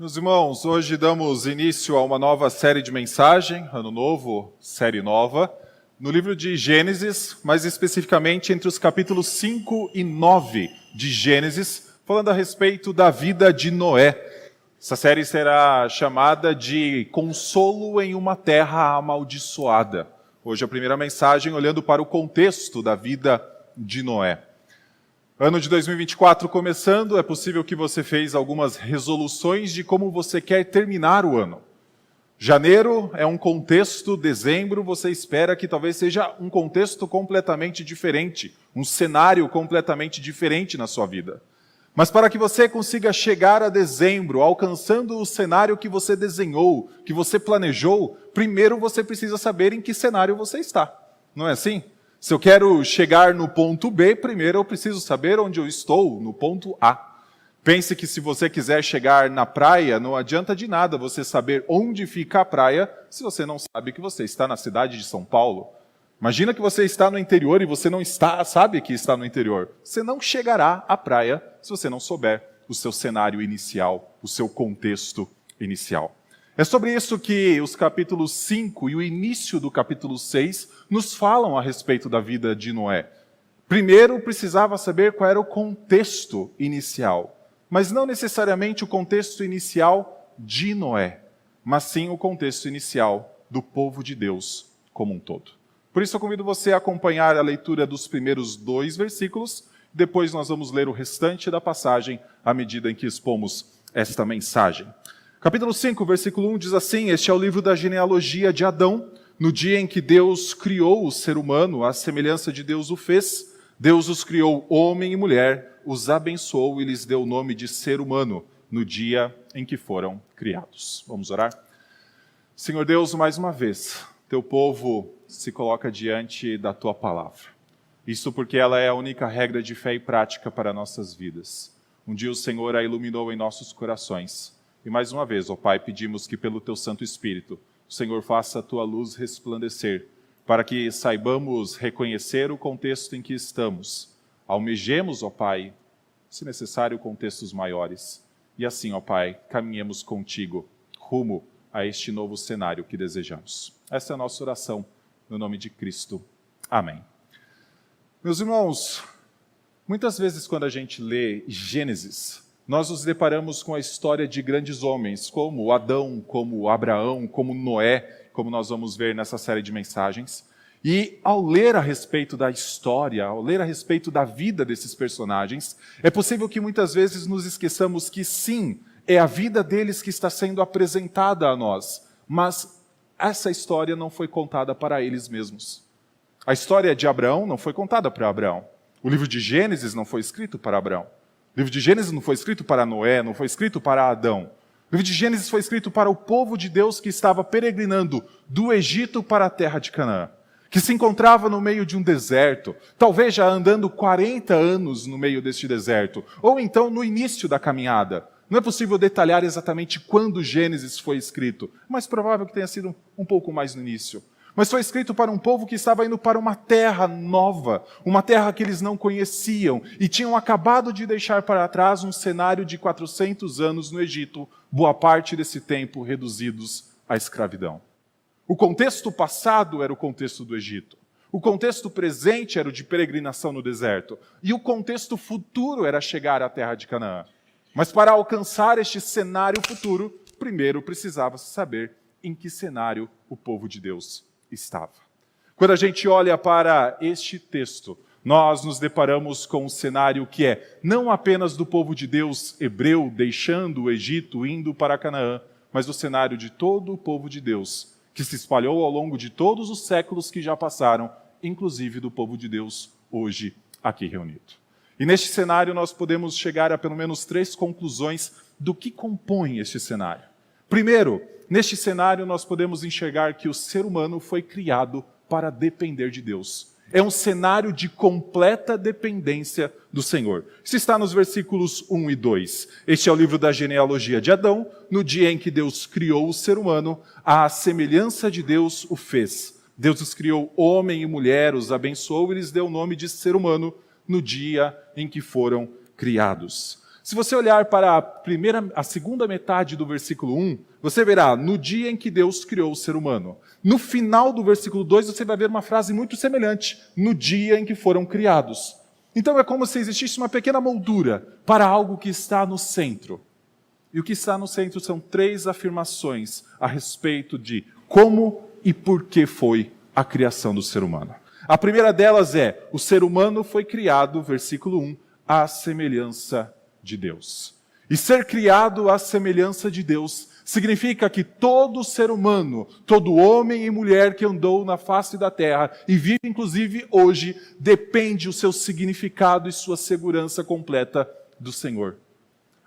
Meus irmãos, hoje damos início a uma nova série de mensagem, ano novo, série nova, no livro de Gênesis, mais especificamente entre os capítulos 5 e 9 de Gênesis, falando a respeito da vida de Noé. Essa série será chamada de Consolo em uma Terra Amaldiçoada. Hoje a primeira mensagem olhando para o contexto da vida de Noé. Ano de 2024 começando, é possível que você fez algumas resoluções de como você quer terminar o ano. Janeiro é um contexto, dezembro você espera que talvez seja um contexto completamente diferente, um cenário completamente diferente na sua vida. Mas para que você consiga chegar a dezembro, alcançando o cenário que você desenhou, que você planejou, primeiro você precisa saber em que cenário você está. Não é assim? Se eu quero chegar no ponto B, primeiro eu preciso saber onde eu estou, no ponto A. Pense que se você quiser chegar na praia, não adianta de nada você saber onde fica a praia se você não sabe que você está na cidade de São Paulo. Imagina que você está no interior e você não sabe que está no interior. Você não chegará à praia se você não souber o seu cenário inicial, o seu contexto inicial. É sobre isso que os capítulos 5 e o início do capítulo 6 nos falam a respeito da vida de Noé. Primeiro, precisava saber qual era o contexto inicial, mas não necessariamente o contexto inicial de Noé, mas sim o contexto inicial do povo de Deus como um todo. Por isso eu convido você a acompanhar a leitura dos primeiros 2 versículos, depois nós vamos ler o restante da passagem à medida em que expomos esta mensagem. Capítulo 5, versículo 1 diz assim: Este é o livro da genealogia de Adão. No dia em que Deus criou o ser humano, à semelhança de Deus o fez, Deus os criou homem e mulher, os abençoou e lhes deu o nome de ser humano, no dia em que foram criados. Vamos orar? Senhor Deus, mais uma vez, teu povo se coloca diante da tua palavra. Isso porque ela é a única regra de fé e prática para nossas vidas. Um dia o Senhor a iluminou em nossos corações. E mais uma vez, ó Pai, pedimos que pelo Teu Santo Espírito, o Senhor faça a Tua luz resplandecer, para que saibamos reconhecer o contexto em que estamos. Almejemos, ó Pai, se necessário, contextos maiores. E assim, ó Pai, caminhemos contigo, rumo a este novo cenário que desejamos. Essa é a nossa oração, no nome de Cristo. Amém. Meus irmãos, muitas vezes quando a gente lê Gênesis, nós nos deparamos com a história de grandes homens, como Adão, como Abraão, como Noé, como nós vamos ver nessa série de mensagens. E ao ler a respeito da história, ao ler a respeito da vida desses personagens, é possível que muitas vezes nos esqueçamos que sim, é a vida deles que está sendo apresentada a nós, mas essa história não foi contada para eles mesmos. A história de Abraão não foi contada para Abraão. O livro de Gênesis não foi escrito para Abraão. O livro de Gênesis não foi escrito para Noé, não foi escrito para Adão. O livro de Gênesis foi escrito para o povo de Deus que estava peregrinando do Egito para a terra de Canaã, que se encontrava no meio de um deserto, talvez já andando 40 anos no meio deste deserto, ou então no início da caminhada. Não é possível detalhar exatamente quando Gênesis foi escrito, mas provável que tenha sido um pouco mais no início. Mas foi escrito para um povo que estava indo para uma terra nova, uma terra que eles não conheciam, e tinham acabado de deixar para trás um cenário de 400 anos no Egito, boa parte desse tempo reduzidos à escravidão. O contexto passado era o contexto do Egito, o contexto presente era o de peregrinação no deserto, e o contexto futuro era chegar à terra de Canaã. Mas para alcançar este cenário futuro, primeiro precisava saber em que cenário o povo de Deus estava. Quando a gente olha para este texto, nós nos deparamos com um cenário que é não apenas do povo de Deus hebreu deixando o Egito, indo para Canaã, mas o cenário de todo o povo de Deus, que se espalhou ao longo de todos os séculos que já passaram, inclusive do povo de Deus hoje aqui reunido. E neste cenário nós podemos chegar a pelo menos 3 conclusões do que compõe este cenário. Primeiro, neste cenário, nós podemos enxergar que o ser humano foi criado para depender de Deus. É um cenário de completa dependência do Senhor. Isso está nos versículos 1 e 2. Este é o livro da genealogia de Adão. No dia em que Deus criou o ser humano, à semelhança de Deus o fez. Deus os criou homem e mulher, os abençoou e lhes deu o nome de ser humano no dia em que foram criados. Se você olhar para a segunda metade do versículo 1, você verá, no dia em que Deus criou o ser humano. No final do versículo 2, você vai ver uma frase muito semelhante, no dia em que foram criados. Então é como se existisse uma pequena moldura para algo que está no centro. E o que está no centro são 3 afirmações a respeito de como e por que foi a criação do ser humano. A primeira delas é, o ser humano foi criado, versículo 1, à semelhança de Deus. E ser criado à semelhança de Deus significa que todo ser humano, todo homem e mulher que andou na face da terra e vive inclusive hoje, depende o seu significado e sua segurança completa do Senhor.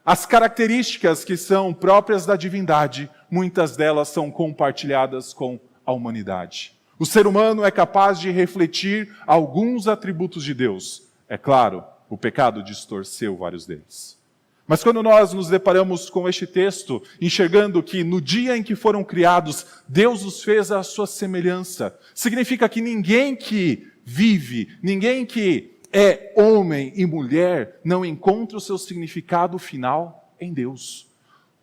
As características que são próprias da divindade, muitas delas são compartilhadas com a humanidade. O ser humano é capaz de refletir alguns atributos de Deus. É claro, o pecado distorceu vários deles. Mas quando nós nos deparamos com este texto, enxergando que no dia em que foram criados, Deus os fez à sua semelhança, significa que ninguém que vive, ninguém que é homem e mulher, não encontra o seu significado final em Deus.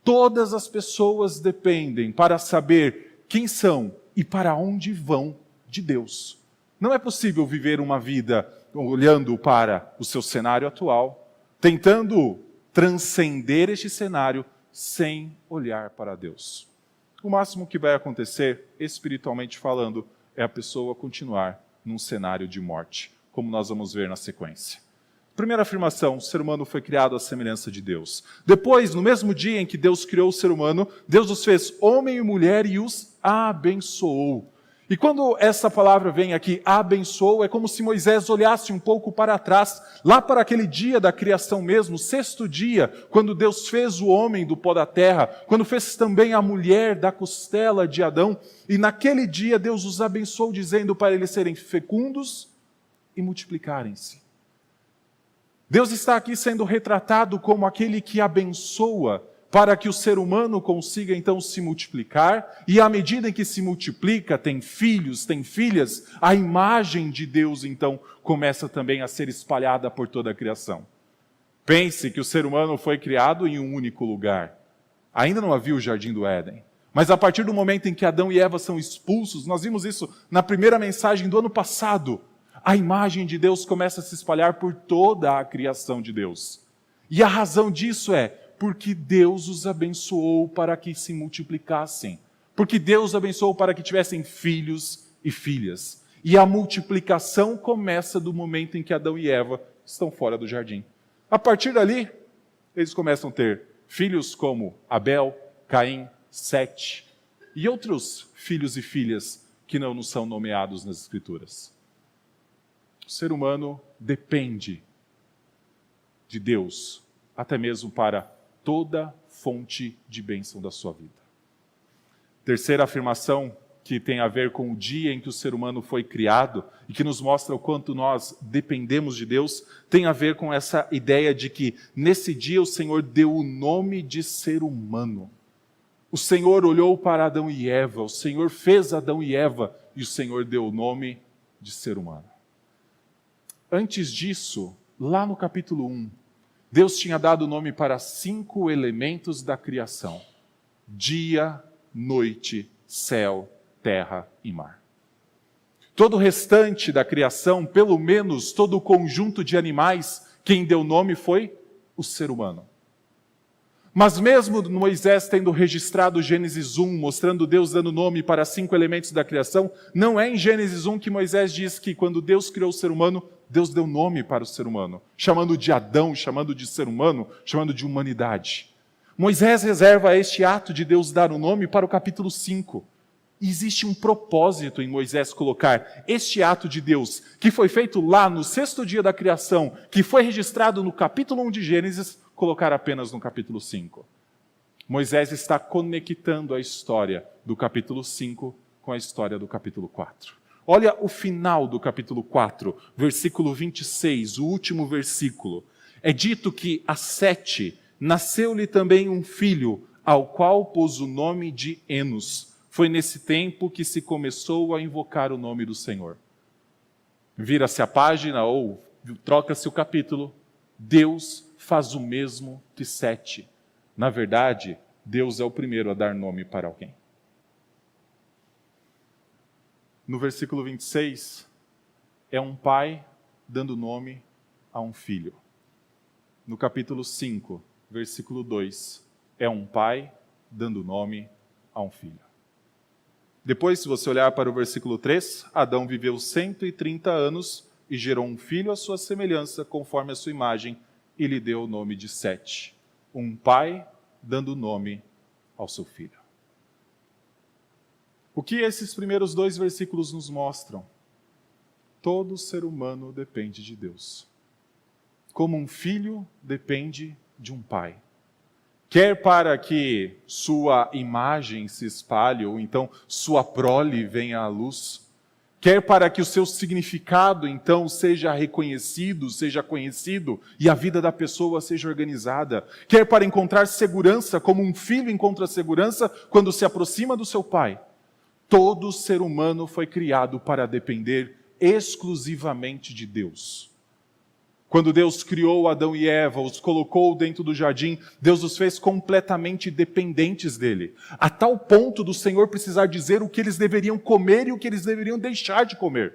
Todas as pessoas dependem para saber quem são e para onde vão de Deus. Não é possível viver uma vida olhando para o seu cenário atual, tentando transcender este cenário sem olhar para Deus. O máximo que vai acontecer, espiritualmente falando, é a pessoa continuar num cenário de morte, como nós vamos ver na sequência. Primeira afirmação, o ser humano foi criado à semelhança de Deus. Depois, no mesmo dia em que Deus criou o ser humano, Deus os fez homem e mulher e os abençoou. E quando essa palavra vem aqui, abençoou, é como se Moisés olhasse um pouco para trás, lá para aquele dia da criação mesmo, 6º dia, quando Deus fez o homem do pó da terra, quando fez também a mulher da costela de Adão, e naquele dia Deus os abençoou, dizendo para eles serem fecundos e multiplicarem-se. Deus está aqui sendo retratado como aquele que abençoa, para que o ser humano consiga então se multiplicar, e à medida em que se multiplica, tem filhos, tem filhas, a imagem de Deus então começa também a ser espalhada por toda a criação. Pense que o ser humano foi criado em um único lugar. Ainda não havia o Jardim do Éden. Mas a partir do momento em que Adão e Eva são expulsos, nós vimos isso na primeira mensagem do ano passado, a imagem de Deus começa a se espalhar por toda a criação de Deus. E a razão disso é porque Deus os abençoou para que se multiplicassem. Porque Deus abençoou para que tivessem filhos e filhas. E a multiplicação começa do momento em que Adão e Eva estão fora do jardim. A partir dali, eles começam a ter filhos como Abel, Caim, Sete e outros filhos e filhas que não nos são nomeados nas Escrituras. O ser humano depende de Deus, até mesmo para toda fonte de bênção da sua vida. Terceira afirmação, que tem a ver com o dia em que o ser humano foi criado e que nos mostra o quanto nós dependemos de Deus, tem a ver com essa ideia de que nesse dia o Senhor deu o nome de ser humano. O Senhor olhou para Adão e Eva, o Senhor fez Adão e Eva e o Senhor deu o nome de ser humano. Antes disso, lá no capítulo 1, Deus tinha dado o nome para 5 elementos da criação: dia, noite, céu, terra e mar. Todo o restante da criação, pelo menos todo o conjunto de animais, quem deu nome foi o ser humano. Mas mesmo Moisés tendo registrado Gênesis 1, mostrando Deus dando nome para 5 elementos da criação, não é em Gênesis 1 que Moisés diz que quando Deus criou o ser humano, Deus deu nome para o ser humano, chamando de Adão, chamando de ser humano, chamando de humanidade. Moisés reserva este ato de Deus dar o nome para o capítulo 5. E existe um propósito em Moisés colocar este ato de Deus, que foi feito lá no 6º dia da criação, que foi registrado no capítulo 1 de Gênesis, colocar apenas no capítulo 5. Moisés está conectando a história do capítulo 5 com a história do capítulo 4. Olha o final do capítulo 4, versículo 26, o último versículo. É dito que a Sete nasceu-lhe também um filho, ao qual pôs o nome de Enos. Foi nesse tempo que se começou a invocar o nome do Senhor. Vira-se a página ou troca-se o capítulo. Deus faz o mesmo que Sete. Na verdade, Deus é o primeiro a dar nome para alguém. No versículo 26, é um pai dando nome a um filho. No capítulo 5, versículo 2, é um pai dando nome a um filho. Depois, se você olhar para o versículo 3, Adão viveu 130 anos e gerou um filho à sua semelhança, conforme a sua imagem, e lhe deu o nome de Sete. Um pai dando nome ao seu filho. O que esses primeiros 2 versículos nos mostram? Todo ser humano depende de Deus. Como um filho depende de um pai. Quer para que sua imagem se espalhe, ou então sua prole venha à luz. Quer para que o seu significado, então, seja reconhecido, seja conhecido, e a vida da pessoa seja organizada. Quer para encontrar segurança, como um filho encontra segurança quando se aproxima do seu pai. Todo ser humano foi criado para depender exclusivamente de Deus. Quando Deus criou Adão e Eva, os colocou dentro do jardim, Deus os fez completamente dependentes dele. A tal ponto do Senhor precisar dizer o que eles deveriam comer e o que eles deveriam deixar de comer.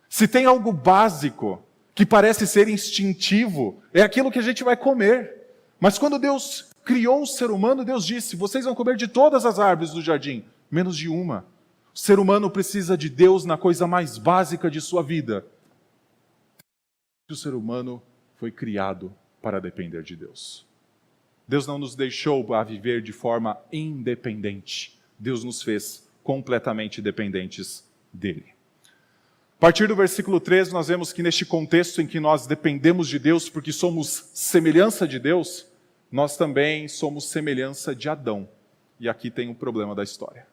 Se tem algo básico, que parece ser instintivo, é aquilo que a gente vai comer. Mas quando Deus criou o ser humano, Deus disse, vocês vão comer de todas as árvores do jardim, menos de uma. O ser humano precisa de Deus na coisa mais básica de sua vida. O ser humano foi criado para depender de Deus. Deus não nos deixou a viver de forma independente. Deus nos fez completamente dependentes dele. A partir do versículo 13, nós vemos que neste contexto em que nós dependemos de Deus porque somos semelhança de Deus, nós também somos semelhança de Adão. E aqui tem o problema da história.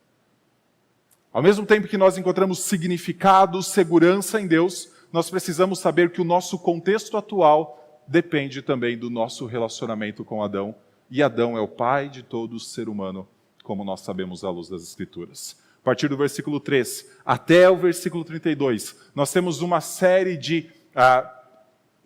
Ao mesmo tempo que nós encontramos significado, segurança em Deus, nós precisamos saber que o nosso contexto atual depende também do nosso relacionamento com Adão. E Adão é o pai de todo ser humano, como nós sabemos à luz das Escrituras. A partir do versículo 3 até o versículo 32, nós temos uma série de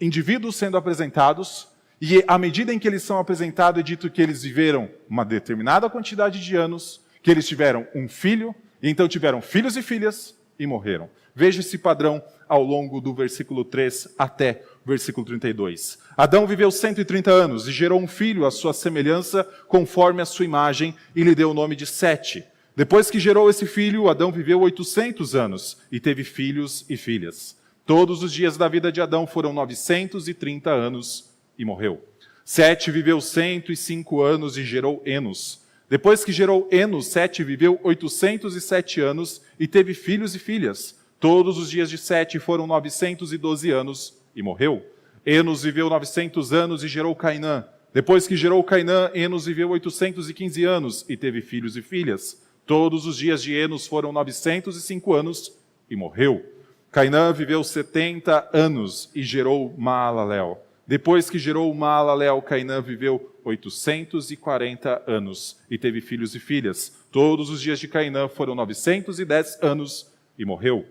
indivíduos sendo apresentados, e à medida em que eles são apresentados, é dito que eles viveram uma determinada quantidade de anos, que eles tiveram um filho, e então tiveram filhos e filhas e morreram. Veja esse padrão ao longo do versículo 3 até o versículo 32. Adão viveu 130 anos e gerou um filho à sua semelhança, conforme a sua imagem, e lhe deu o nome de Sete. Depois que gerou esse filho, Adão viveu 800 anos e teve filhos e filhas. Todos os dias da vida de Adão foram 930 anos e morreu. Sete viveu 105 anos e gerou Enos. Depois que gerou Enos, Sete viveu 807 anos e teve filhos e filhas. Todos os dias de Sete foram 912 anos e morreu. Enos viveu 900 anos e gerou Cainã. Depois que gerou Cainã, Enos viveu 815 anos e teve filhos e filhas. Todos os dias de Enos foram 905 anos e morreu. Cainã viveu 70 anos e gerou Maalalel. Depois que gerou Maalalel, Cainã viveu 840 anos e teve filhos e filhas. Todos os dias de Cainã foram 910 anos e morreu.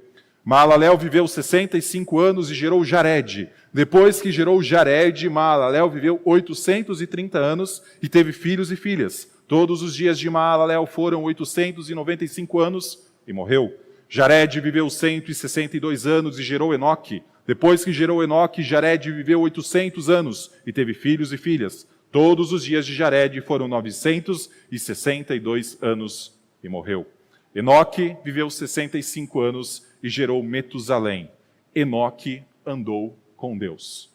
Maalalel viveu 65 anos e gerou Jared. Depois que gerou Jared, Maalalel viveu 830 anos e teve filhos e filhas. Todos os dias de Maalalel foram 895 anos e morreu. Jared viveu 162 anos e gerou Enoque. Depois que gerou Enoque, Jared viveu 800 anos e teve filhos e filhas. Todos os dias de Jared foram 962 anos e morreu. Enoque viveu 65 anos e gerou Metusalém. Enoque andou com Deus.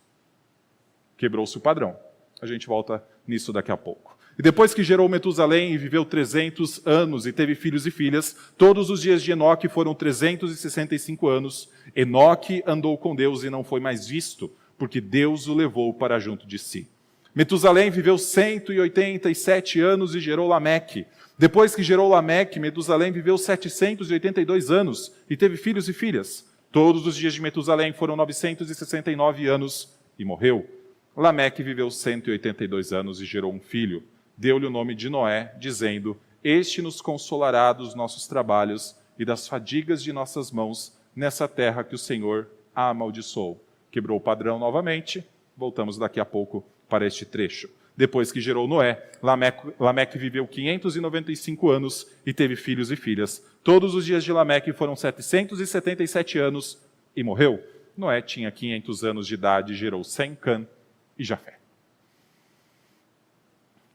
Quebrou-se o padrão. A gente volta nisso daqui a pouco. E depois que gerou Metusalém e viveu 300 anos e teve filhos e filhas, todos os dias de Enoque foram 365 anos. Enoque andou com Deus e não foi mais visto, porque Deus o levou para junto de si. Metusalém viveu 187 anos e gerou Lameque. Depois que gerou Lameque, Metusalém viveu 782 anos e teve filhos e filhas. Todos os dias de Metusalém foram 969 anos e morreu. Lameque viveu 182 anos e gerou um filho. Deu-lhe o nome de Noé, dizendo: Este nos consolará dos nossos trabalhos e das fadigas de nossas mãos nessa terra que o Senhor a amaldiçoou. Quebrou o padrão novamente Voltamos daqui a pouco para este trecho. Depois que gerou Noé, Lameque viveu 595 anos e teve filhos e filhas. Todos os dias de Lameque foram 777 anos e morreu. Noé tinha 500 anos de idade e gerou Sem, Cã e Jafé.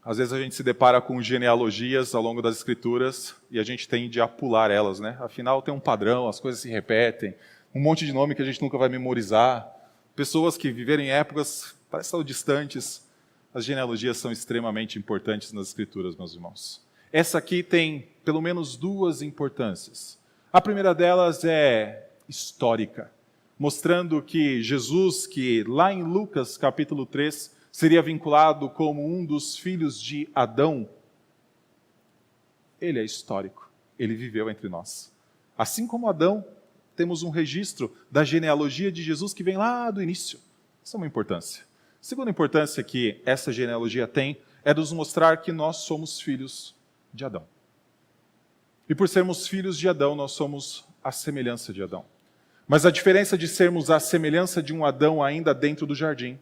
Às vezes a gente se depara com genealogias ao longo das Escrituras e a gente tende a pular elas, né? Afinal, tem um padrão, as coisas se repetem, um monte de nome que a gente nunca vai memorizar. Pessoas que viveram em épocas parecem tão distantes. As genealogias são extremamente importantes nas Escrituras, meus irmãos. Essa aqui tem pelo menos duas importâncias. A primeira delas é histórica, mostrando que Jesus, que lá em Lucas capítulo 3, seria vinculado como um dos filhos de Adão, ele é histórico, ele viveu entre nós. Assim como Adão, temos um registro da genealogia de Jesus que vem lá do início. Isso é uma importância. A segunda importância que essa genealogia tem é nos mostrar que nós somos filhos de Adão. E por sermos filhos de Adão, nós somos a semelhança de Adão. Mas a diferença de sermos a semelhança de um Adão ainda dentro do jardim,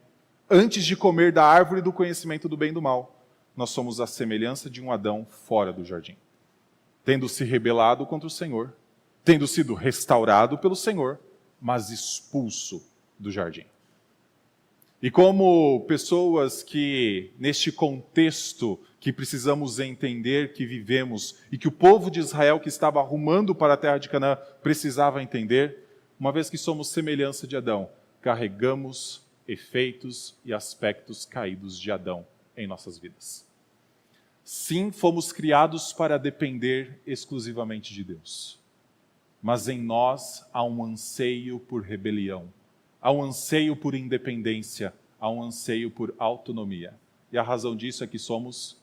antes de comer da árvore do conhecimento do bem e do mal, nós somos a semelhança de um Adão fora do jardim. Tendo se rebelado contra o Senhor, tendo sido restaurado pelo Senhor, mas expulso do jardim. E como pessoas que, neste contexto que precisamos entender que vivemos e que o povo de Israel que estava arrumando para a terra de Canaã precisava entender, uma vez que somos semelhança de Adão, carregamos efeitos e aspectos caídos de Adão em nossas vidas. Sim, fomos criados para depender exclusivamente de Deus. Mas em nós há um anseio por rebelião, há um anseio por independência, há um anseio por autonomia. E a razão disso é que somos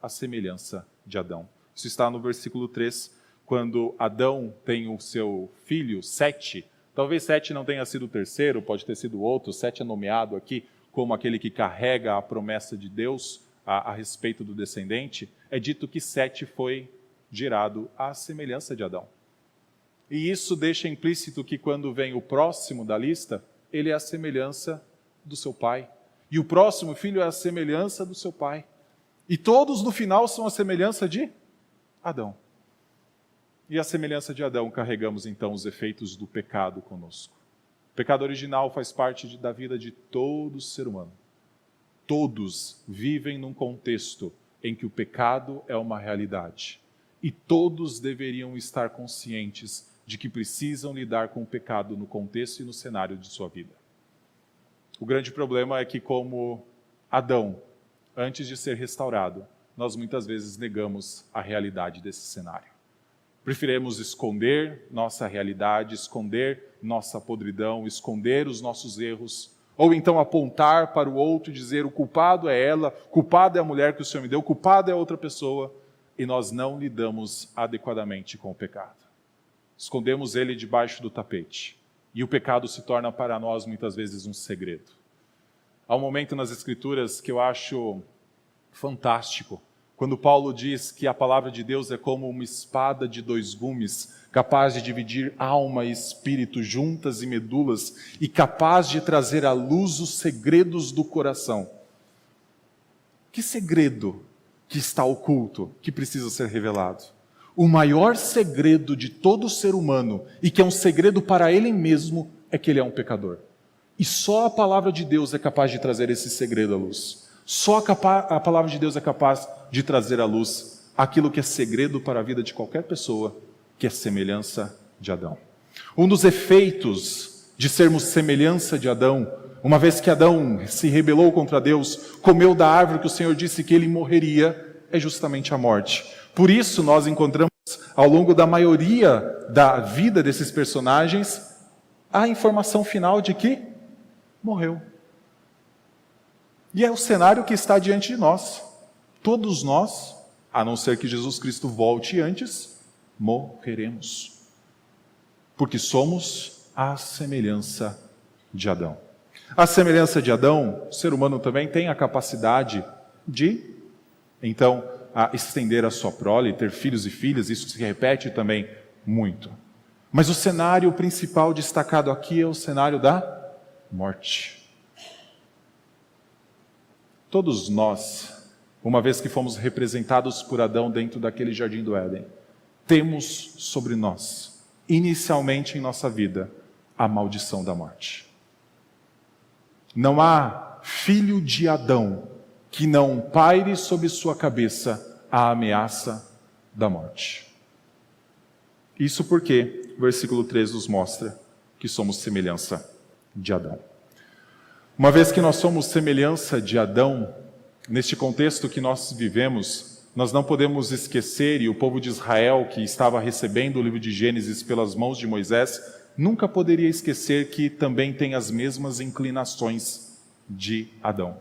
a semelhança de Adão. Isso está no versículo 3, quando Adão tem o seu filho, Sete. Talvez Sete não tenha sido o terceiro, pode ter sido outro. Sete é nomeado aqui como aquele que carrega a promessa de Deus a respeito do descendente. É dito que Sete foi gerado à semelhança de Adão. E isso deixa implícito que quando vem o próximo da lista, ele é a semelhança do seu pai. E o próximo filho é a semelhança do seu pai. E todos no final são a semelhança de Adão. E a semelhança de Adão carregamos então os efeitos do pecado conosco. O pecado original faz parte da vida de todo ser humano. Todos vivem num contexto em que o pecado é uma realidade. E todos deveriam estar conscientes de que precisam lidar com o pecado no contexto e no cenário de sua vida. O grande problema é que, como Adão, antes de ser restaurado, nós muitas vezes negamos a realidade desse cenário. Preferimos esconder nossa realidade, esconder nossa podridão, esconder os nossos erros, ou então apontar para o outro e dizer: o culpado é ela, o culpado é a mulher que o Senhor me deu, o culpado é outra pessoa, e nós não lidamos adequadamente com o pecado. Escondemos ele debaixo do tapete. E o pecado se torna para nós muitas vezes um segredo. Há um momento nas Escrituras que eu acho fantástico, quando Paulo diz que a palavra de Deus é como uma espada de dois gumes, capaz de dividir alma e espírito, juntas e medulas, e capaz de trazer à luz os segredos do coração. Que segredo que está oculto, que precisa ser revelado? O maior segredo de todo ser humano, e que é um segredo para ele mesmo, é que ele é um pecador. E só a palavra de Deus é capaz de trazer esse segredo à luz. Só a palavra de Deus é capaz de trazer à luz aquilo que é segredo para a vida de qualquer pessoa, que é semelhança de Adão. Um dos efeitos de sermos semelhança de Adão, uma vez que Adão se rebelou contra Deus, comeu da árvore que o Senhor disse que ele morreria, é justamente a morte. Por isso nós encontramos ao longo da maioria da vida desses personagens a informação final de que morreu. E é o cenário que está diante de nós. Todos nós, a não ser que Jesus Cristo volte antes, morreremos. Porque somos a semelhança de Adão. A semelhança de Adão, o ser humano também tem a capacidade de, então, estender a sua prole, ter filhos e filhas. Isso se repete também muito. Mas o cenário principal destacado aqui é o cenário da morte. todos nós, uma vez que fomos representados por Adão dentro daquele jardim do Éden, temos sobre nós, inicialmente em nossa vida, a maldição da morte. Não há filho de Adão que não paire sobre sua cabeça a ameaça da morte. Isso porque o versículo 3 nos mostra que somos semelhança de Adão. Uma vez que nós somos semelhança de Adão, neste contexto que nós vivemos, nós não podemos esquecer, e o povo de Israel, que estava recebendo o livro de Gênesis pelas mãos de Moisés, nunca poderia esquecer que também tem as mesmas inclinações de Adão.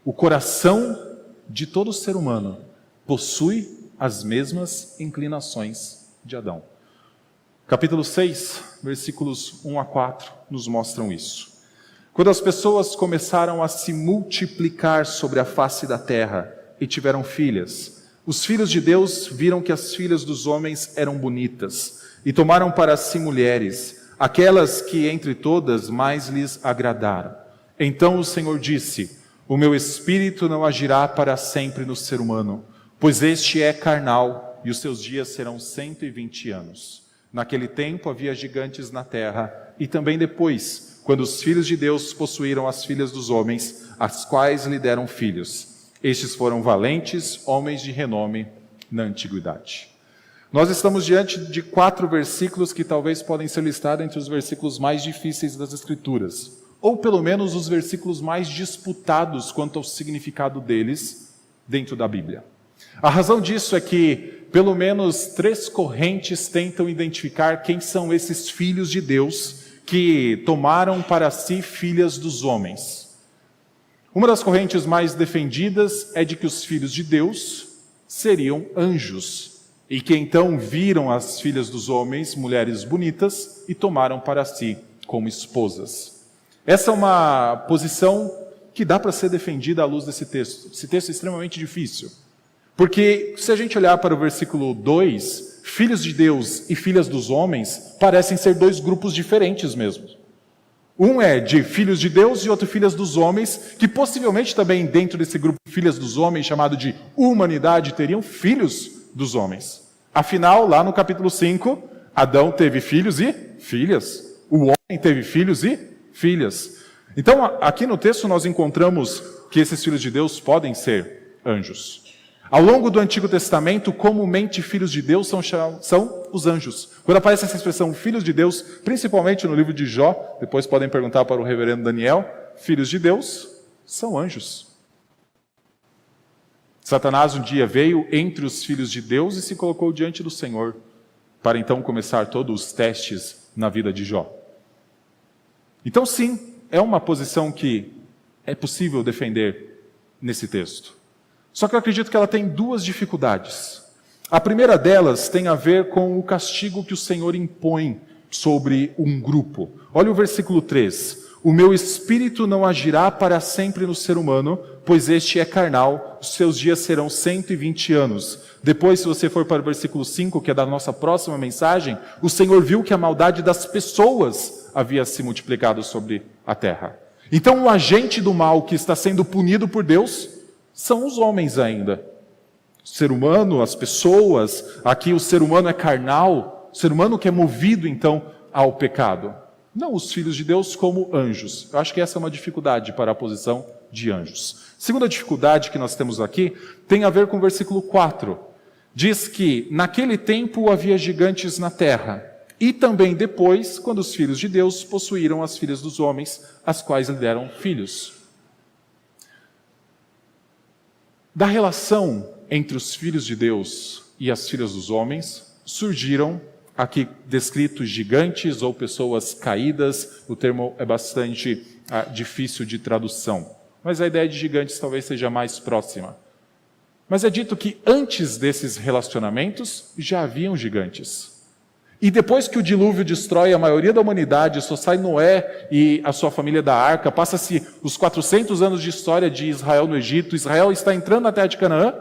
O coração de todo ser humano possui as mesmas inclinações de Adão. Capítulo 6, versículos 1 a 4, nos mostram isso. Quando as pessoas começaram a se multiplicar sobre a face da terra e tiveram filhas, os filhos de Deus viram que as filhas dos homens eram bonitas e tomaram para si mulheres, aquelas que entre todas mais lhes agradaram. Então o Senhor disse: o meu espírito não agirá para sempre no ser humano, pois este é carnal e os seus dias serão 120 anos. Naquele tempo havia gigantes na terra, e também depois, quando os filhos de Deus possuíram as filhas dos homens, as quais lhe deram filhos. Estes foram valentes, homens de renome na antiguidade. Nós estamos diante de 4 versículos que talvez podem ser listados entre os versículos mais difíceis das Escrituras, ou pelo menos os versículos mais disputados quanto ao significado deles dentro da Bíblia. A razão disso é que pelo menos 3 correntes tentam identificar quem são esses filhos de Deus que tomaram para si filhas dos homens. Uma das correntes mais defendidas é de que os filhos de Deus seriam anjos, e que então viram as filhas dos homens, mulheres bonitas, e tomaram para si como esposas. Essa é uma posição que dá para ser defendida à luz desse texto. Esse texto é extremamente difícil. Porque se a gente olhar para o versículo 2, filhos de Deus e filhas dos homens parecem ser 2 grupos diferentes mesmo. Um é de filhos de Deus e outro filhas dos homens, que possivelmente também dentro desse grupo filhas dos homens, chamado de humanidade, teriam filhos dos homens. Afinal, lá no capítulo 5, Adão teve filhos e filhas. O homem teve filhos e filhas. Então, aqui no texto nós encontramos que esses filhos de Deus podem ser anjos. Ao longo do Antigo Testamento, comumente filhos de Deus são os anjos. Quando aparece essa expressão filhos de Deus, principalmente no livro de Jó, depois podem perguntar para o reverendo Daniel, filhos de Deus são anjos. Satanás um dia veio entre os filhos de Deus e se colocou diante do Senhor, para então começar todos os testes na vida de Jó. Então sim, é uma posição que é possível defender nesse texto. Só que eu acredito que ela tem 2 dificuldades. A primeira delas tem a ver com o castigo que o Senhor impõe sobre um grupo. Olha o versículo 3. O meu espírito não agirá para sempre no ser humano, pois este é carnal, os seus dias serão 120 anos. Depois, se você for para o versículo 5, que é da nossa próxima mensagem, o Senhor viu que a maldade das pessoas havia se multiplicado sobre a terra. Então o agente do mal que está sendo punido por Deus são os homens ainda. O ser humano, as pessoas, aqui o ser humano é carnal, o ser humano que é movido então ao pecado. Não os filhos de Deus como anjos. Eu acho que essa é uma dificuldade para a posição de anjos. Segunda dificuldade que nós temos aqui tem a ver com o versículo 4. Diz que naquele tempo havia gigantes na terra, e também depois, quando os filhos de Deus possuíram as filhas dos homens, as quais lhe deram filhos. Da relação entre os filhos de Deus e as filhas dos homens, surgiram aqui descritos gigantes ou pessoas caídas. O termo é bastante difícil de tradução, mas a ideia de gigantes talvez seja mais próxima. Mas é dito que antes desses relacionamentos já haviam gigantes. E depois que o dilúvio destrói a maioria da humanidade, só sai Noé e a sua família da arca, passa-se os 400 anos de história de Israel no Egito, Israel está entrando na terra de Canaã,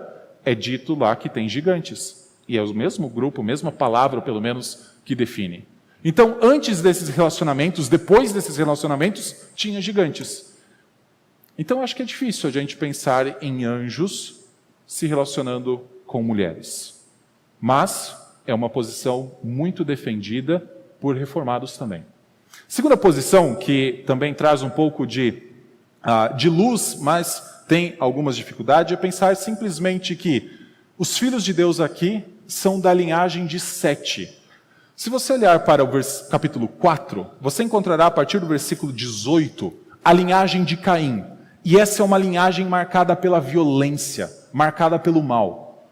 é dito lá que tem gigantes. E é o mesmo grupo, a mesma palavra, pelo menos, que define. Então, antes desses relacionamentos, depois desses relacionamentos, tinha gigantes. Então acho que é difícil a gente pensar em anjos se relacionando com mulheres. Mas é uma posição muito defendida por reformados também. Segunda posição, que também traz um pouco de luz, mas tem algumas dificuldades, é pensar simplesmente que os filhos de Deus aqui são da linhagem de Sete. Se você olhar para o capítulo 4, você encontrará a partir do versículo 18 a linhagem de Caim. E essa é uma linhagem marcada pela violência, marcada pelo mal.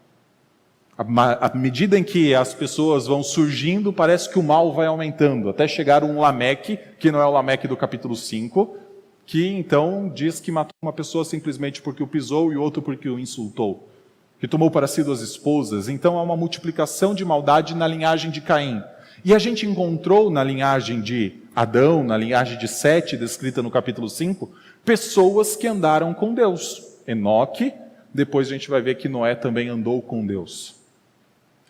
À medida em que as pessoas vão surgindo, parece que o mal vai aumentando, até chegar um Lameque, que não é o Lameque do capítulo 5, que então diz que matou uma pessoa simplesmente porque o pisou e outro porque o insultou, que tomou para si 2 esposas. Então há uma multiplicação de maldade na linhagem de Caim. E a gente encontrou na linhagem de Adão, na linhagem de Sete, descrita no capítulo 5, pessoas que andaram com Deus. Enoque, depois a gente vai ver que Noé também andou com Deus.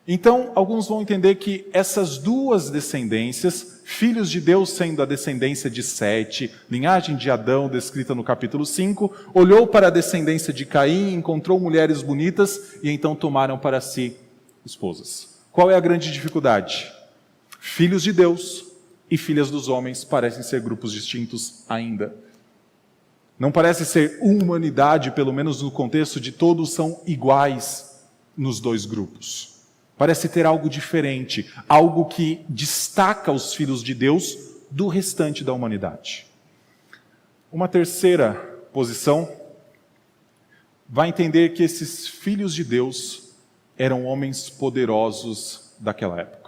Então, alguns vão entender que essas duas descendências, filhos de Deus sendo a descendência de Sete, linhagem de Adão, descrita no capítulo 5, olhou para a descendência de Caim, encontrou mulheres bonitas e então tomaram para si esposas. Qual é a grande dificuldade? Filhos de Deus e filhas dos homens parecem ser grupos distintos ainda. Não parece ser humanidade, pelo menos no contexto de todos são iguais nos 2 grupos. Parece ter algo diferente, algo que destaca os filhos de Deus do restante da humanidade. Uma terceira posição vai entender que esses filhos de Deus eram homens poderosos daquela época.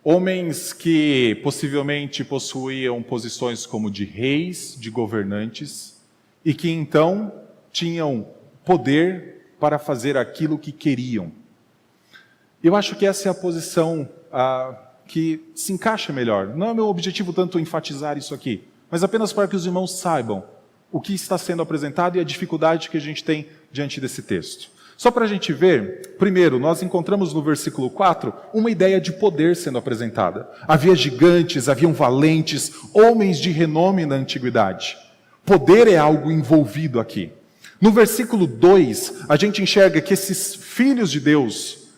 Homens que possivelmente possuíam posições como de reis, de governantes, e que então tinham poder para fazer aquilo que queriam. Eu acho que essa é a posição que se encaixa melhor. Não é meu objetivo tanto enfatizar isso aqui, mas apenas para que os irmãos saibam o que está sendo apresentado e a dificuldade que a gente tem diante desse texto. Só para a gente ver, primeiro, nós encontramos no versículo 4 uma ideia de poder sendo apresentada. Havia gigantes, haviam valentes, homens de renome na antiguidade. Poder é algo envolvido aqui. No versículo 2, a gente enxerga que esses filhos de Deus,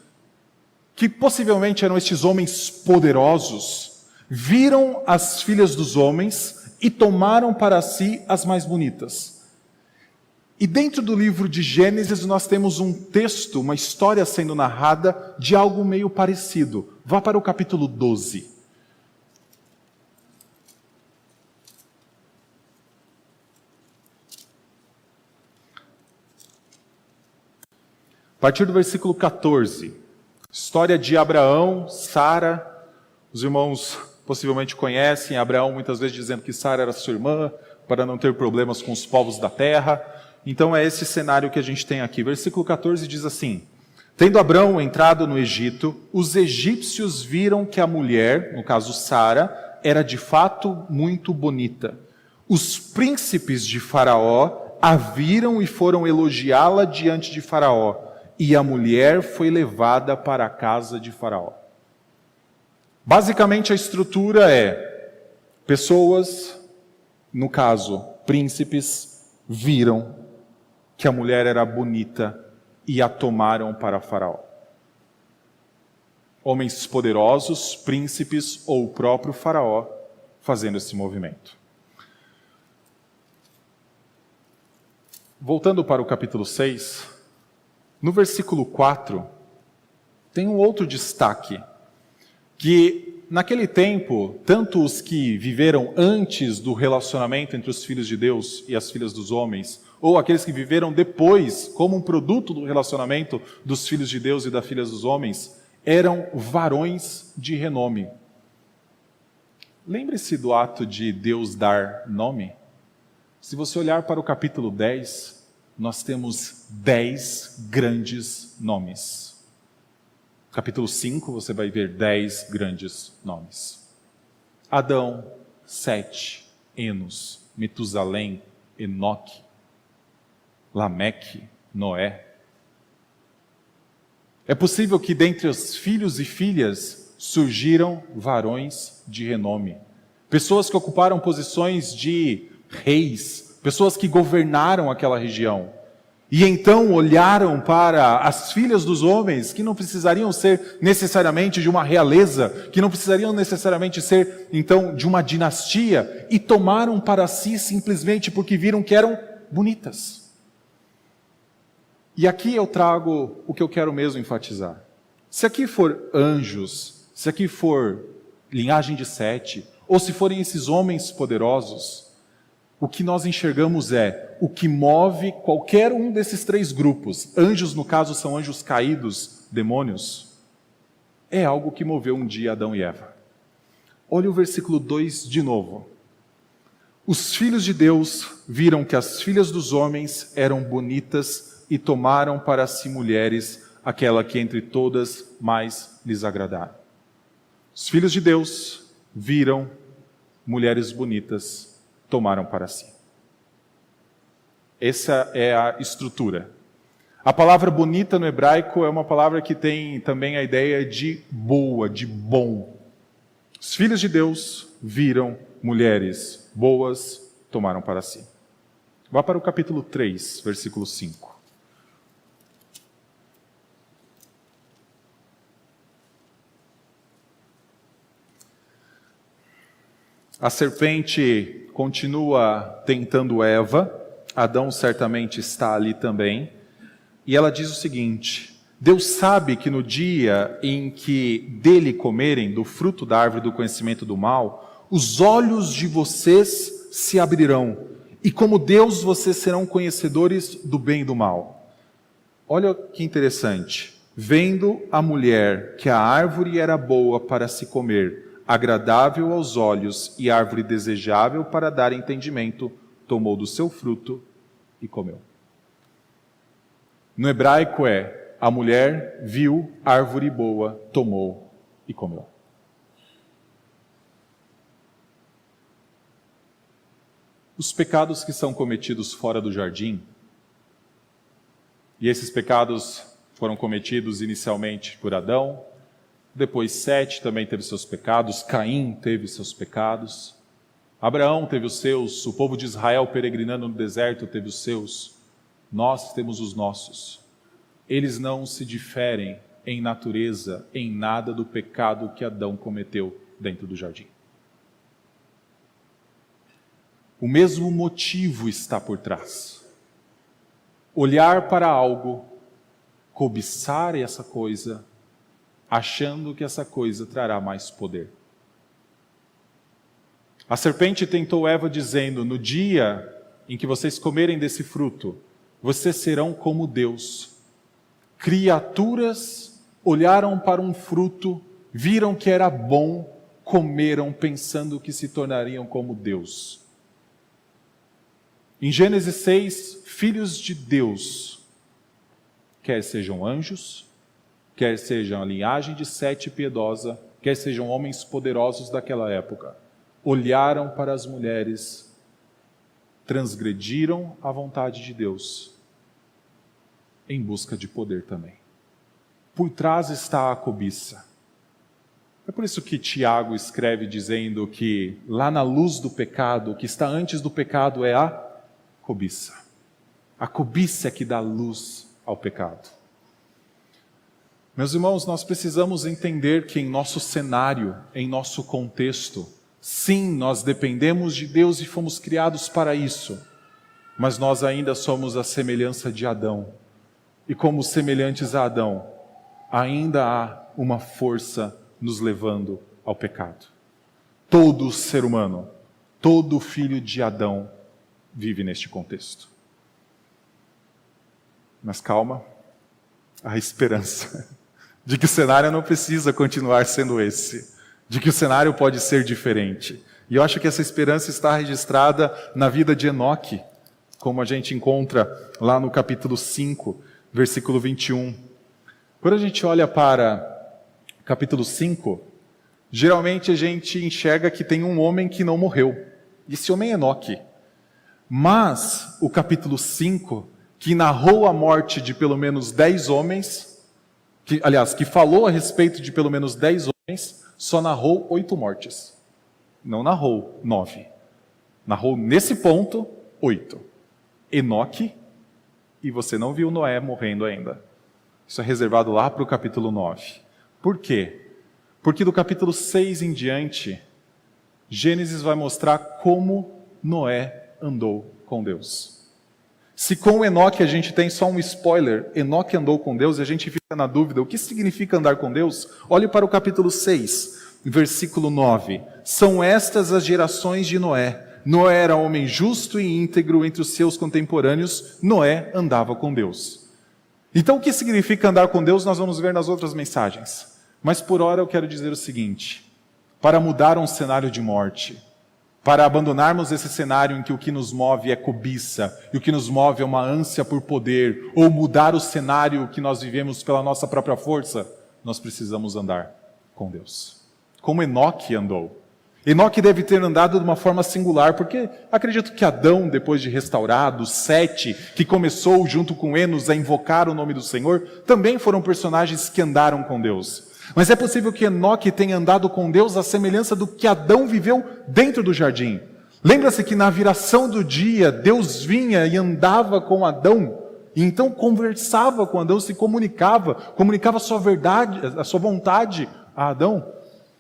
que possivelmente eram estes homens poderosos, viram as filhas dos homens e tomaram para si as mais bonitas. E dentro do livro de Gênesis nós temos um texto, uma história sendo narrada de algo meio parecido. Vá para o capítulo 12. A partir do versículo 14. História de Abraão, Sara. Os irmãos possivelmente conhecem Abraão muitas vezes dizendo que Sara era sua irmã, para não ter problemas com os povos da terra. Então é esse cenário que a gente tem aqui. Versículo 14 diz assim: Tendo Abrão entrado no Egito, os egípcios viram que a mulher, no caso Sara, era de fato muito bonita. Os príncipes de Faraó a viram e foram elogiá-la diante de Faraó, e a mulher foi levada para a casa de Faraó. Basicamente a estrutura é: pessoas, no caso príncipes, viram que a mulher era bonita e a tomaram para Faraó. Homens poderosos, príncipes ou o próprio Faraó fazendo esse movimento. Voltando para o capítulo 6, no versículo 4, tem um outro destaque, que naquele tempo, tanto os que viveram antes do relacionamento entre os filhos de Deus e as filhas dos homens, ou aqueles que viveram depois, como um produto do relacionamento dos filhos de Deus e das filhas dos homens, eram varões de renome. Lembre-se do ato de Deus dar nome. Se você olhar para o capítulo 10, nós temos 10 grandes nomes. Capítulo 5, você vai ver 10 grandes nomes. Adão, Sete, Enos, Metusalém, Enoque, Lameque, Noé. É possível que dentre os filhos e filhas surgiram varões de renome. Pessoas que ocuparam posições de reis, pessoas que governaram aquela região. E então olharam para as filhas dos homens, que não precisariam ser necessariamente de uma realeza, que não precisariam necessariamente ser, então, de uma dinastia, e tomaram para si simplesmente porque viram que eram bonitas. E aqui eu trago o que eu quero mesmo enfatizar. Se aqui for anjos, se aqui for linhagem de Sete, ou se forem esses homens poderosos, o que nós enxergamos é o que move qualquer um desses três grupos. Anjos, no caso, são anjos caídos, demônios. É algo que moveu um dia Adão e Eva. Olha o versículo 2 de novo. Os filhos de Deus viram que as filhas dos homens eram bonitas e tomaram para si mulheres, aquela que entre todas mais lhes agradaram. Os filhos de Deus viram mulheres bonitas, tomaram para si. Essa é a estrutura. A palavra bonita no hebraico é uma palavra que tem também a ideia de boa, de bom. Os filhos de Deus viram mulheres boas, tomaram para si. Vá para o capítulo 3, versículo 5. A serpente continua tentando Eva, Adão certamente está ali também, e ela diz o seguinte: Deus sabe que no dia em que dele comerem, do fruto da árvore do conhecimento do mal, os olhos de vocês se abrirão, e como Deus vocês serão conhecedores do bem e do mal. Olha que interessante. Vendo a mulher que a árvore era boa para se comer, agradável aos olhos e árvore desejável para dar entendimento, tomou do seu fruto e comeu. No hebraico a mulher viu árvore boa, tomou e comeu. Os pecados que são cometidos fora do jardim, e esses pecados foram cometidos inicialmente por Adão, depois Sete também teve seus pecados, Caim teve seus pecados, Abraão teve os seus, o povo de Israel peregrinando no deserto teve os seus, nós temos os nossos. Eles não se diferem em natureza, em nada do pecado que Adão cometeu dentro do jardim. O mesmo motivo está por trás. Olhar para algo, cobiçar essa coisa, achando que essa coisa trará mais poder. A serpente tentou Eva dizendo: no dia em que vocês comerem desse fruto, vocês serão como Deus. Criaturas olharam para um fruto, viram que era bom, comeram pensando que se tornariam como Deus. Em Gênesis 6, filhos de Deus, quer sejam anjos, quer sejam a linhagem de Sete piedosa, quer sejam homens poderosos daquela época, olharam para as mulheres, transgrediram a vontade de Deus, em busca de poder também. Por trás está a cobiça. É por isso que Tiago escreve dizendo que lá na luz do pecado, o que está antes do pecado é a cobiça. A cobiça é que dá luz ao pecado. Meus irmãos, nós precisamos entender que em nosso cenário, em nosso contexto, sim, nós dependemos de Deus e fomos criados para isso, mas nós ainda somos a semelhança de Adão. E como semelhantes a Adão, ainda há uma força nos levando ao pecado. Todo ser humano, todo filho de Adão vive neste contexto. Mas calma, há esperança de que o cenário não precisa continuar sendo esse, de que o cenário pode ser diferente. E eu acho que essa esperança está registrada na vida de Enoque, como a gente encontra lá no capítulo 5, versículo 21. Quando a gente olha para o capítulo 5, geralmente a gente enxerga que tem um homem que não morreu. Esse homem é Enoque. Mas o capítulo 5, que narrou a morte de pelo menos 10 homens, que falou a respeito de pelo menos 10 homens, só narrou 8 mortes. Não narrou 9. Narrou nesse ponto 8. Enoque, e você não viu Noé morrendo ainda. Isso é reservado lá para o capítulo 9. Por quê? Porque do capítulo 6 em diante, Gênesis vai mostrar como Noé andou com Deus. Se com Enoque a gente tem só um spoiler, Enoque andou com Deus, e a gente fica na dúvida, o que significa andar com Deus? Olhe para o capítulo 6, versículo 9. São estas as gerações de Noé. Noé era homem justo e íntegro entre os seus contemporâneos. Noé andava com Deus. Então o que significa andar com Deus nós vamos ver nas outras mensagens. Mas por hora eu quero dizer o seguinte: para mudar um cenário de morte, para abandonarmos esse cenário em que o que nos move é cobiça, e o que nos move é uma ânsia por poder, ou mudar o cenário que nós vivemos pela nossa própria força, nós precisamos andar com Deus. Como Enoque andou. Enoque deve ter andado de uma forma singular, porque acredito que Adão, depois de restaurado, Sete, que começou junto com Enos a invocar o nome do Senhor, também foram personagens que andaram com Deus. Mas é possível que Enoque tenha andado com Deus à semelhança do que Adão viveu dentro do jardim. Lembra-se que na viração do dia, Deus vinha e andava com Adão, e então conversava com Adão, se comunicava a sua verdade, a sua vontade a Adão.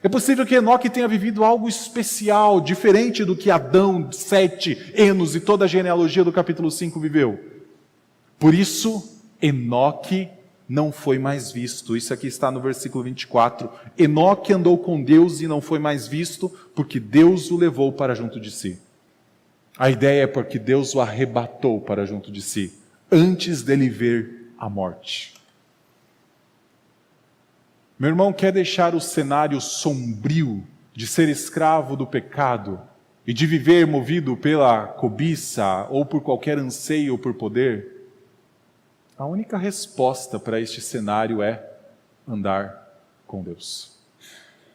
É possível que Enoque tenha vivido algo especial, diferente do que Adão, Sete, Enos e toda a genealogia do capítulo 5 viveu. Por isso, Enoque não foi mais visto. Isso aqui está no versículo 24. Enoque andou com Deus e não foi mais visto, porque Deus o levou para junto de si. A ideia é porque Deus o arrebatou para junto de si, antes dele ver a morte. Meu irmão, quer deixar o cenário sombrio de ser escravo do pecado e de viver movido pela cobiça ou por qualquer anseio por poder? A única resposta para este cenário é andar com Deus.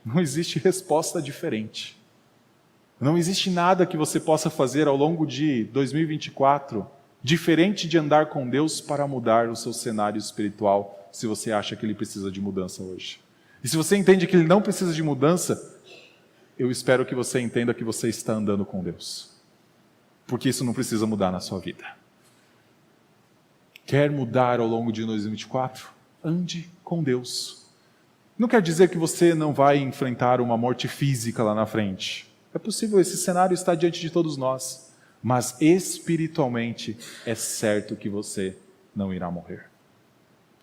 Não existe resposta diferente. Não existe nada que você possa fazer ao longo de 2024 diferente de andar com Deus para mudar o seu cenário espiritual, se você acha que ele precisa de mudança hoje. E se você entende que ele não precisa de mudança, eu espero que você entenda que você está andando com Deus. Porque isso não precisa mudar na sua vida. Quer mudar ao longo de 2024? Ande com Deus. Não quer dizer que você não vai enfrentar uma morte física lá na frente. É possível, esse cenário está diante de todos nós. Mas espiritualmente é certo que você não irá morrer.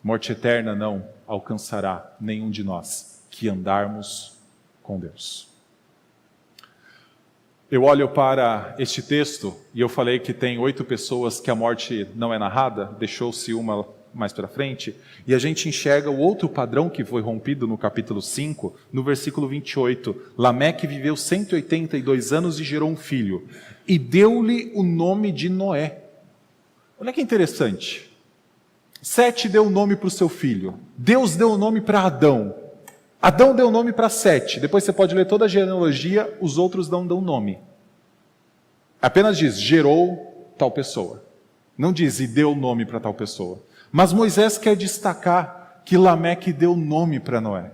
Morte eterna não alcançará nenhum de nós que andarmos com Deus. Eu olho para este texto e eu falei que tem 8 pessoas que a morte não é narrada, deixou-se uma mais para frente, e a gente enxerga o outro padrão que foi rompido no capítulo 5, no versículo 28. Lameque viveu 182 anos e gerou um filho, e deu-lhe o nome de Noé. Olha que interessante. Sete deu o nome para o seu filho. Deus deu o nome para Adão. Adão deu o nome para Sete. Depois você pode ler toda a genealogia, os outros não dão nome. Apenas diz, gerou tal pessoa. Não diz, e deu nome para tal pessoa. Mas Moisés quer destacar que Lameque deu nome para Noé.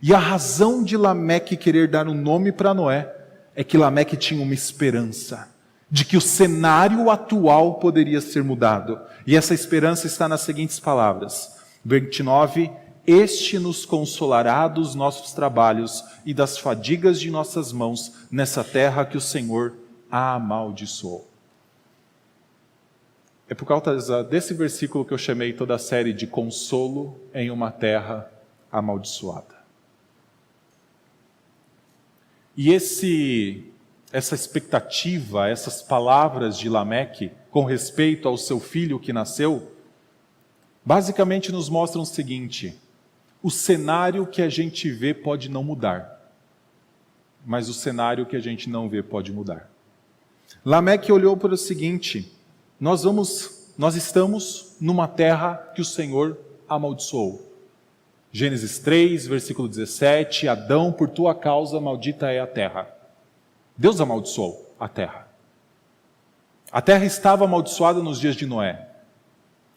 E a razão de Lameque querer dar um nome para Noé é que Lameque tinha uma esperança de que o cenário atual poderia ser mudado. E essa esperança está nas seguintes palavras. 29, este nos consolará dos nossos trabalhos e das fadigas de nossas mãos nessa terra que o Senhor a amaldiçoou. É por causa desse versículo que eu chamei toda a série de consolo em uma terra amaldiçoada. E essa expectativa, essas palavras de Lameque com respeito ao seu filho que nasceu, basicamente nos mostram o seguinte: o cenário que a gente vê pode não mudar, mas o cenário que a gente não vê pode mudar. Lameque olhou para o seguinte: nós estamos numa terra que o Senhor amaldiçoou. Gênesis 3, versículo 17, Adão, por tua causa maldita é a terra. Deus amaldiçoou a terra. A terra estava amaldiçoada nos dias de Noé.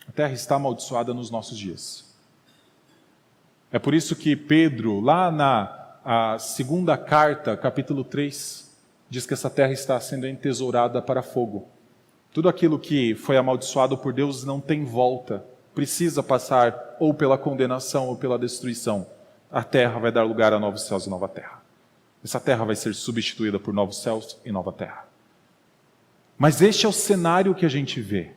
A terra está amaldiçoada nos nossos dias. É por isso que Pedro, lá na segunda carta, capítulo 3, diz que essa terra está sendo entesourada para fogo. Tudo aquilo que foi amaldiçoado por Deus não tem volta, precisa passar ou pela condenação ou pela destruição. A terra vai dar lugar a novos céus e nova terra. Essa terra vai ser substituída por novos céus e nova terra. Mas este é o cenário que a gente vê.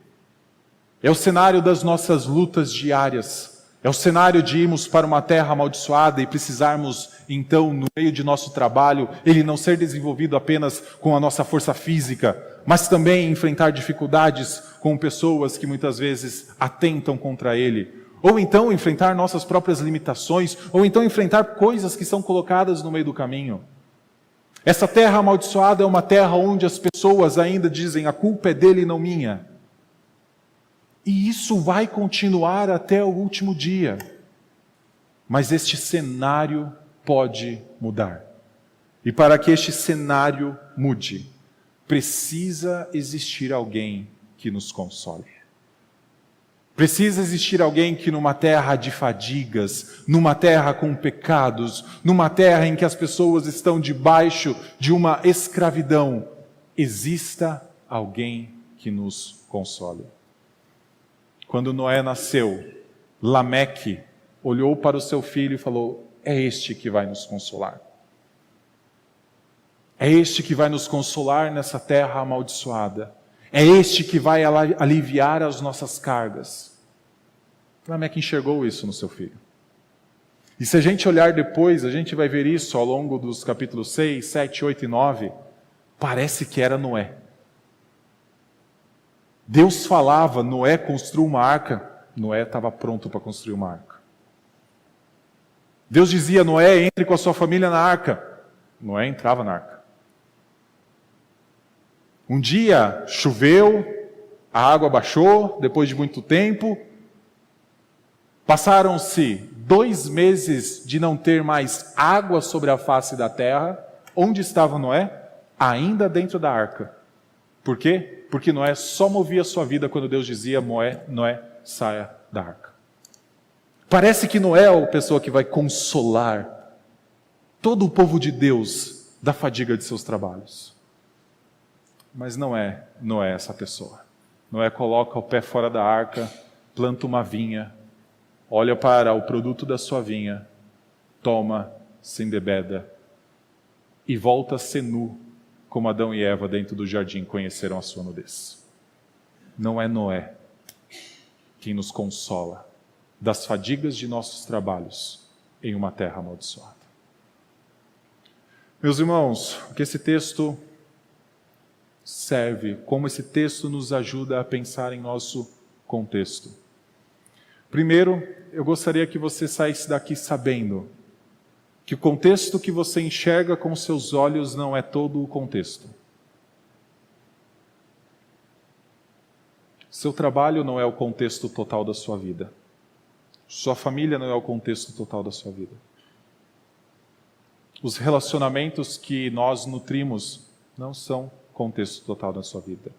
É o cenário das nossas lutas diárias. É o cenário de irmos para uma terra amaldiçoada e precisarmos, então, no meio de nosso trabalho, ele não ser desenvolvido apenas com a nossa força física, mas também enfrentar dificuldades com pessoas que muitas vezes atentam contra ele. Ou então enfrentar nossas próprias limitações, ou então enfrentar coisas que são colocadas no meio do caminho. Essa terra amaldiçoada é uma terra onde as pessoas ainda dizem: a culpa é dele e não minha. E isso vai continuar até o último dia. Mas este cenário pode mudar. E para que este cenário mude, precisa existir alguém que nos console. Precisa existir alguém que numa terra de fadigas, numa terra com pecados, numa terra em que as pessoas estão debaixo de uma escravidão, exista alguém que nos console. Quando Noé nasceu, Lameque olhou para o seu filho e falou: é este que vai nos consolar. É este que vai nos consolar nessa terra amaldiçoada. É este que vai aliviar as nossas cargas. Lameque enxergou isso no seu filho. E se a gente olhar depois, a gente vai ver isso ao longo dos capítulos 6, 7, 8 e 9. Parece que era Noé. Deus falava: Noé construiu uma arca. Noé estava pronto para construir uma arca. Deus dizia: Noé, entre com a sua família na arca. Noé entrava na arca. Um dia choveu, a água baixou, depois de muito tempo. Passaram-se 2 meses de não ter mais água sobre a face da terra. Onde estava Noé? Ainda dentro da arca. Por quê? Porque Noé só movia sua vida quando Deus dizia: Noé, saia da arca. Parece que Noé é a pessoa que vai consolar todo o povo de Deus da fadiga de seus trabalhos. Mas não é Noé essa pessoa. Noé coloca o pé fora da arca, planta uma vinha, olha para o produto da sua vinha, toma, se embebeda e volta a ser nu, como Adão e Eva dentro do jardim conheceram a sua nudez. Não é Noé quem nos consola das fadigas de nossos trabalhos em uma terra amaldiçoada. Meus irmãos, o que esse texto serve, como esse texto nos ajuda a pensar em nosso contexto. Primeiro, eu gostaria que você saísse daqui sabendo que o contexto que você enxerga com seus olhos não é todo o contexto. Seu trabalho não é o contexto total da sua vida. Sua família não é o contexto total da sua vida. Os relacionamentos que nós nutrimos não são contexto total da sua vida.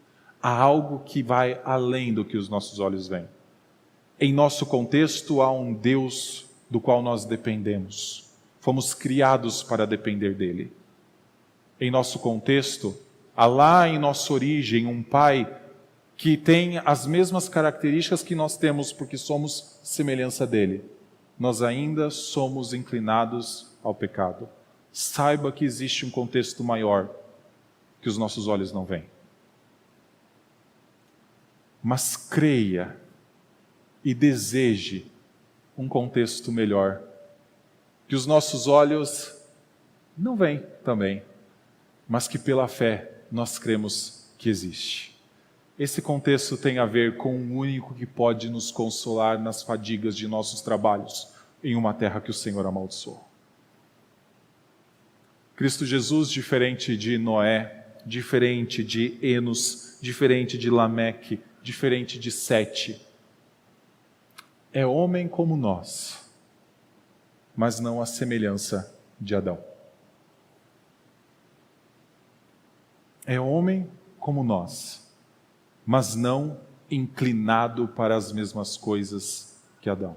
Há algo que vai além do que os nossos olhos veem. Em nosso contexto há um Deus do qual nós dependemos. Fomos criados para depender dele. Em nosso contexto, há lá em nossa origem um Pai que tem as mesmas características que nós temos porque somos semelhança dele. Nós ainda somos inclinados ao pecado. Saiba que existe um contexto maior que os nossos olhos não veem. Mas creia e deseje um contexto melhor, que os nossos olhos não veem também, mas que pela fé nós cremos que existe. Esse contexto tem a ver com o único que pode nos consolar nas fadigas de nossos trabalhos em uma terra que o Senhor amaldiçoou. Cristo Jesus, diferente de Noé, diferente de Enos, diferente de Lameque, diferente de Sete, é homem como nós, mas não a semelhança de Adão. É homem como nós, mas não inclinado para as mesmas coisas que Adão.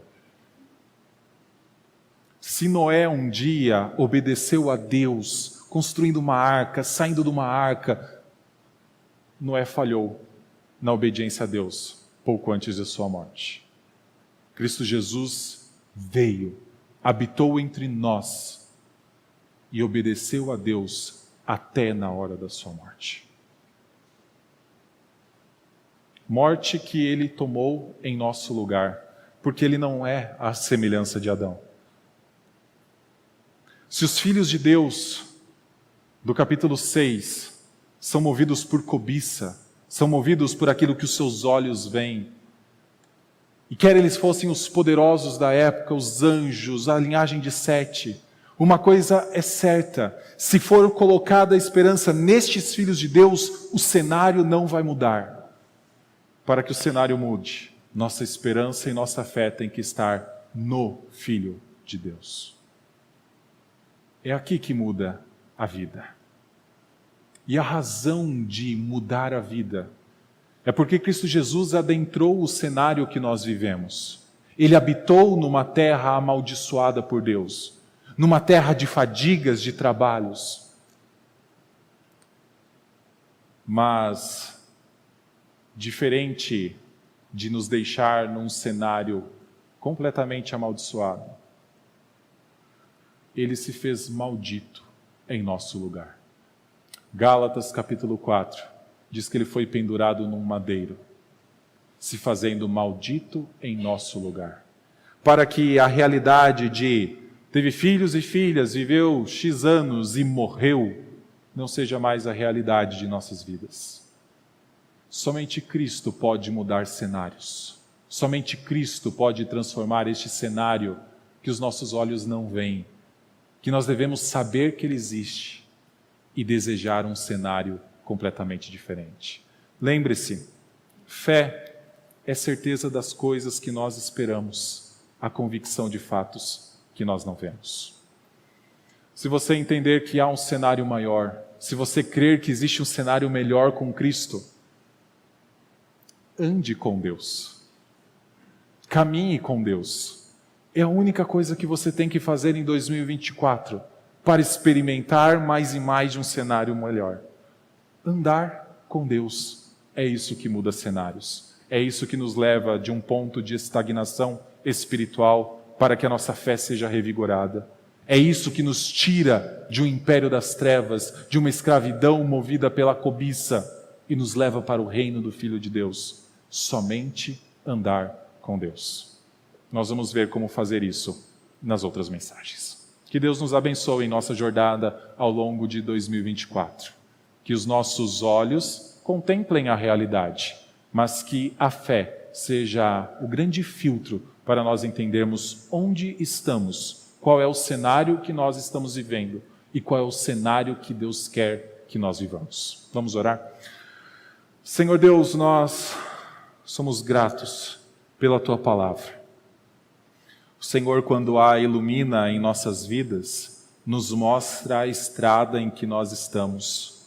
Se Noé um dia obedeceu a Deus construindo uma arca, saindo de uma arca. Noé falhou na obediência a Deus pouco antes de sua morte. Cristo Jesus veio, habitou entre nós e obedeceu a Deus até na hora da sua morte. Morte que ele tomou em nosso lugar, porque ele não é a semelhança de Adão. Se os filhos de Deus, do capítulo 6, são movidos por cobiça, são movidos por aquilo que os seus olhos veem, e quer eles fossem os poderosos da época, os anjos, a linhagem de Sete, uma coisa é certa: se for colocada a esperança nestes filhos de Deus, o cenário não vai mudar. Para que o cenário mude, nossa esperança e nossa fé tem que estar no Filho de Deus. É aqui que muda a vida. E a razão de mudar a vida é porque Cristo Jesus adentrou o cenário que nós vivemos. Ele habitou numa terra amaldiçoada por Deus, numa terra de fadigas, de trabalhos. Mas, diferente de nos deixar num cenário completamente amaldiçoado, ele se fez maldito em nosso lugar. Gálatas capítulo 4 diz que ele foi pendurado num madeiro, se fazendo maldito em nosso lugar, para que a realidade de teve filhos e filhas, viveu X anos e morreu, não seja mais a realidade de nossas vidas. Somente Cristo pode mudar cenários. Somente Cristo pode transformar este cenário que os nossos olhos não veem, que nós devemos saber que ele existe e desejar um cenário completamente diferente. Lembre-se, fé é certeza das coisas que nós esperamos, a convicção de fatos que nós não vemos. Se você entender que há um cenário maior, se você crer que existe um cenário melhor com Cristo, ande com Deus. Caminhe com Deus. É a única coisa que você tem que fazer em 2024 para experimentar mais e mais de um cenário melhor. Andar com Deus. É isso que muda cenários. É isso que nos leva de um ponto de estagnação espiritual para que a nossa fé seja revigorada. É isso que nos tira de um império das trevas, de uma escravidão movida pela cobiça e nos leva para o reino do Filho de Deus. Somente andar com Deus. Nós vamos ver como fazer isso nas outras mensagens. Que Deus nos abençoe em nossa jornada ao longo de 2024. Que os nossos olhos contemplem a realidade, mas que a fé seja o grande filtro para nós entendermos onde estamos, qual é o cenário que nós estamos vivendo e qual é o cenário que Deus quer que nós vivamos. Vamos orar? Senhor Deus, nós somos gratos pela Tua palavra. O Senhor, quando a ilumina em nossas vidas, nos mostra a estrada em que nós estamos.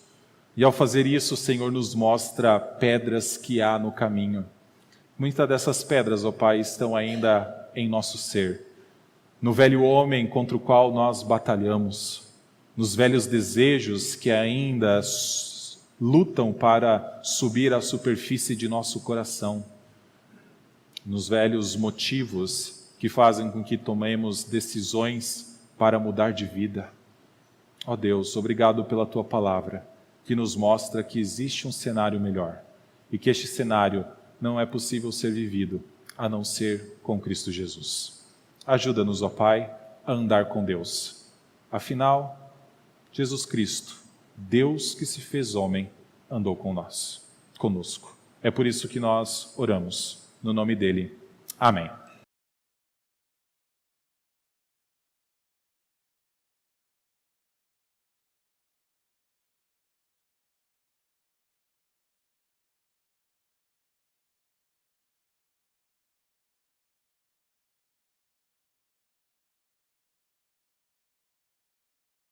E ao fazer isso, o Senhor nos mostra pedras que há no caminho. Muitas dessas pedras, ó Pai, estão ainda em nosso ser. No velho homem contra o qual nós batalhamos. Nos velhos desejos que ainda lutam para subir à superfície de nosso coração. Nos velhos motivos que fazem com que tomemos decisões para mudar de vida. Ó Deus, obrigado pela Tua palavra, que nos mostra que existe um cenário melhor e que este cenário não é possível ser vivido a não ser com Cristo Jesus. Ajuda-nos, ó Pai, a andar com Deus. Afinal, Jesus Cristo, Deus que se fez homem, andou conosco. É por isso que nós oramos, no nome dele. Amém.